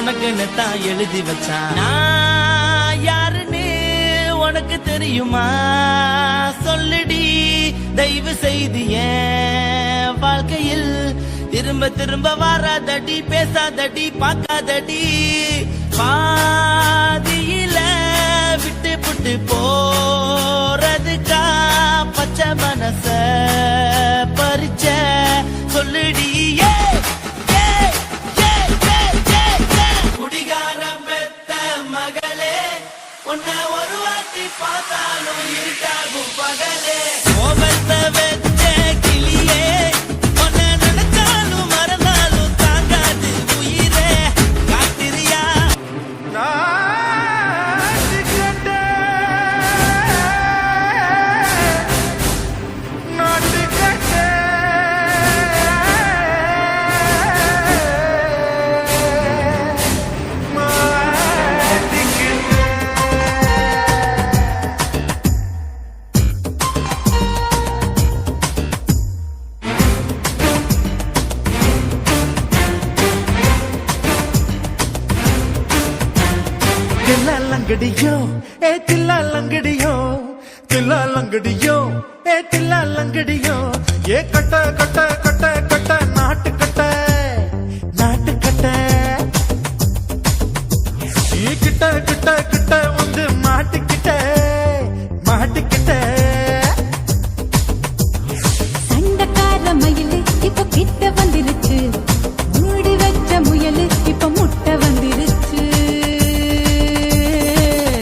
உனக்குன்னு தான் எழுதி வச்சான். நான் யாருன்னு உனக்கு தெரியுமா? சொல்லுடி தயவு செய்து என் வாழ்க்கையில் திரும்ப திரும்ப வராதடி, பேசாதடி, பார்க்காதடி. பாதியில விட்டு புட்டு போறதுக்கா பச்சை மனச பறிச்ச சொல்லுடி. குடிகாரம் பெத்த மகளே, உன்னை ஒரு வாட்டி பார்த்தாலும் இருட்டாகும் பகலே. கோபத்தை வெச்ச கிளியே, உன்னை நினைச்சாலும் மறந்தாலும் தாங்காது உயிரே. காத்திரியா தில்லாலங்கடியோ ஏ தில்லாலங்கடியோ, தில்லாலங்கடியோ ஏ தில்லாலங்கடியோ. ஏ கட்ட கட்ட கட்ட கட்ட நாட்டு கட்ட, நாட்டு கட்ட. நீ கிட்ட கிட்ட கிட்ட வந்து மாட்டிக்கிட்ட, மாட்டிக்கிட்ட. சண்டக்கார மயிலு இப்ப கிட்ட வந்துருச்சு, மூடி வச்ச முயலு இப்ப முட்டை வந்துருச்சு.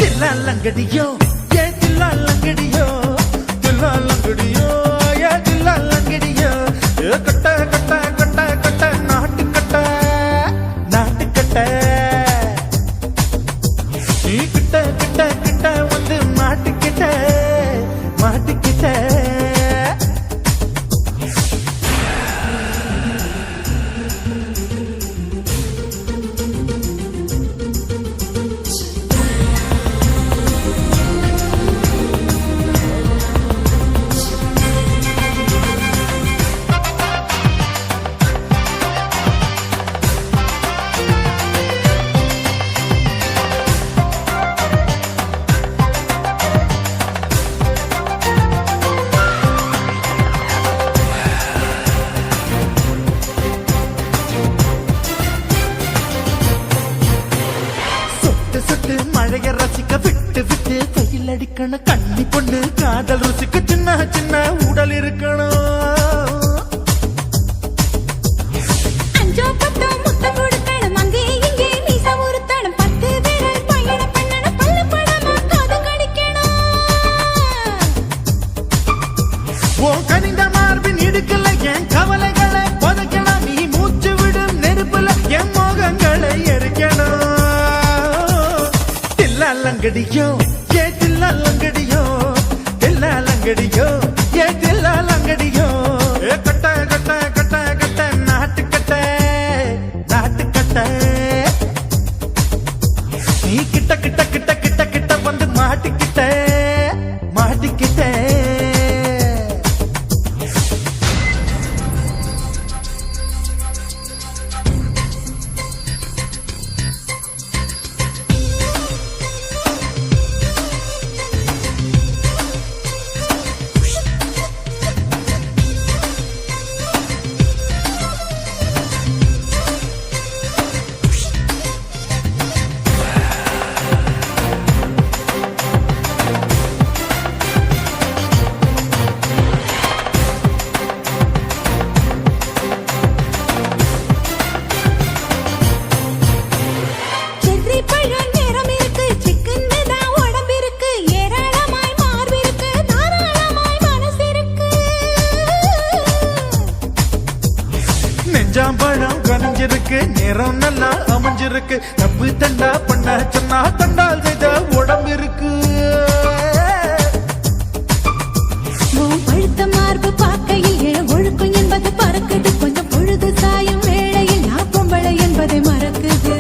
தில்லாலங்கடியோ ஏ தில்லாலங்கடியோ, தில்லாலங்கடியோ ஏ தில்லாலங்கடியோ. ஏ கட்ட கட்ட கட்ட கட்ட நாட்டு கட்ட, நாட்டு கட்ட. நீ கிட்ட கிட்ட கிட்ட வந்து மாட்டிக்கிட்ட, மாட்டிக்கிட்ட. சுட்டு மழைய ரசிக்க விட்டு விட்டு வெயில் அடிக்கணும். கண்ணி பொண்ணு காதல் ருசிக்க சின்ன சின்ன உடல் இருக்கணும். அஞ்சோ பத்தோ முட்டை கொடுக்கணும், அங்கே இங்கே மீச உறுத்தணும், 10 விரல் பயணம் பண்ணணும், பல்லு படமா காது கடிக்கணும். ஓ கனிந்த மார்பின் இடுக்கல என் கவலைகளை புதைக்கணும். நீ மூச்சு விடும் நெருப்புல என் மோகங்களை எரிக்கணும். தில்லாலங்கடியோ ஏ தில்லாலங்கடியோ, தில்லாலங்கடியோ ஏ தில்லாலங்கடியோ. ஏ கட்ட கட்ட கட்ட கட்ட நாட்டு கட்ட, நாட்டு கட்ட. நீ கிட்ட கிட்ட கிட்ட கிட்ட கிட்ட வந்து மாட்டிக்கிட்ட, மாட்டிக்கிட்ட. செர்ரி பழம் நிறம் இருக்கு, சிக்கன்னு தான் உடம்பு இருக்கு, ஏராளமாய் மார்பு இருக்கு, தாராளமாய் மனசு இருக்கு. நெஞ்சாம்பழம் கனிஞ்சிருக்கு, நிறம் நல்லா அமைஞ்சிருக்கு. தப்பு தண்டா பண்ண சொன்னா தண்டால் செய்த உடம்பு இருக்கு. உன் பழுத்த மார்பு பார்க்கையில் என் ஒழுக்கம் என்பது பறக்குது, கொஞ்சம் பொழுது சாயும் வேளையில் நான் பொம்பளை என்பதை மறக்குது.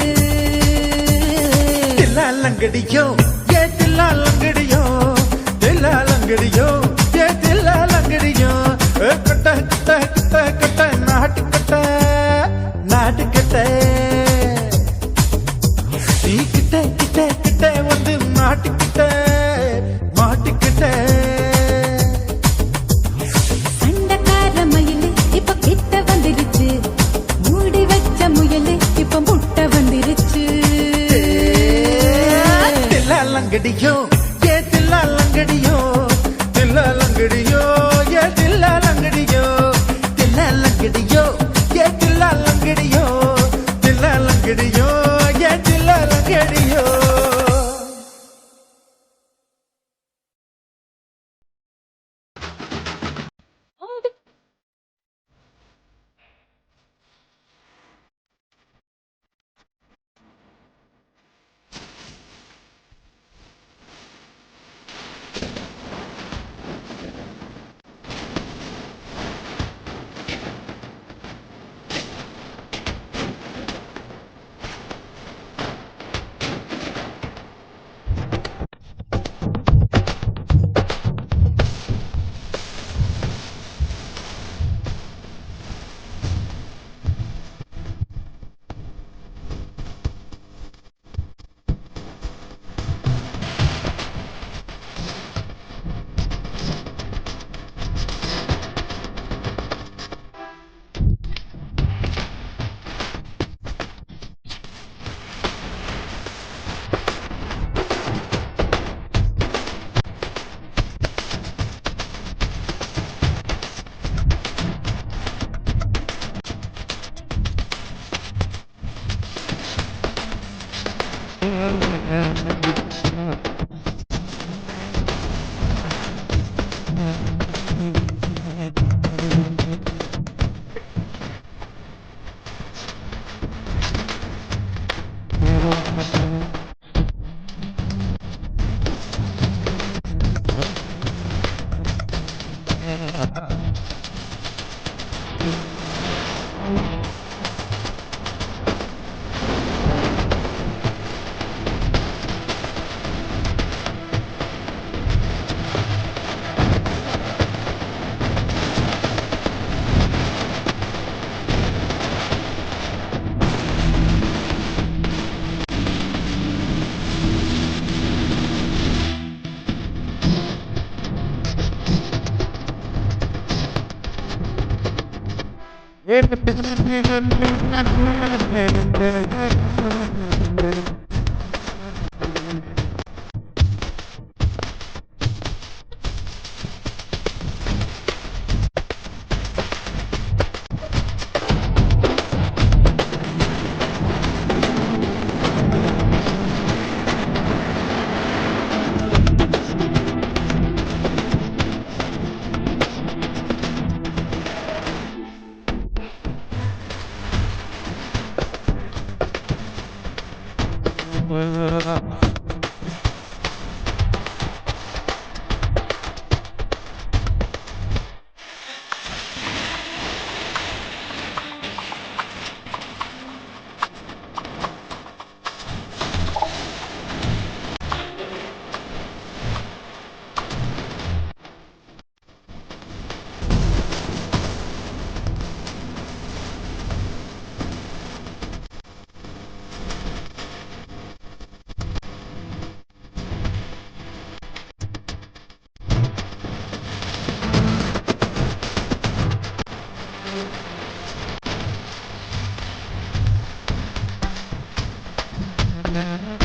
தில்லாலங்கடியோ ஏ தில்லாலங்கடியோ, தில்லாலங்கடியோ ஏ தில்லாலங்கடியோ. கட்ட கட்ட கட்ட கட்ட நாட்டு கட்ட, நாட்டு கட்ட. நீ கிட்ட கிட்ட கிட்ட வந்து மாட்டிக்கிட்ட மாட்டிக்கிட்ட சண்டைக்கார மயிலு இப்ப கிட்ட வந்துருச்சு, மூடி வச்ச முயலு இப்ப முட்டை வந்துருச்சு. தில்லாலங்கடியோ ஏ தில்லாலங்கடியோ தில்லாலங்கடியோ ஏ தில்லாலங்கடியோ தில்லாலங்கடியோ ஏ தில்லாலங்கடியோ தில்லாலங்கடியோ ஏ தில்லாலங்கடியோ Yeah.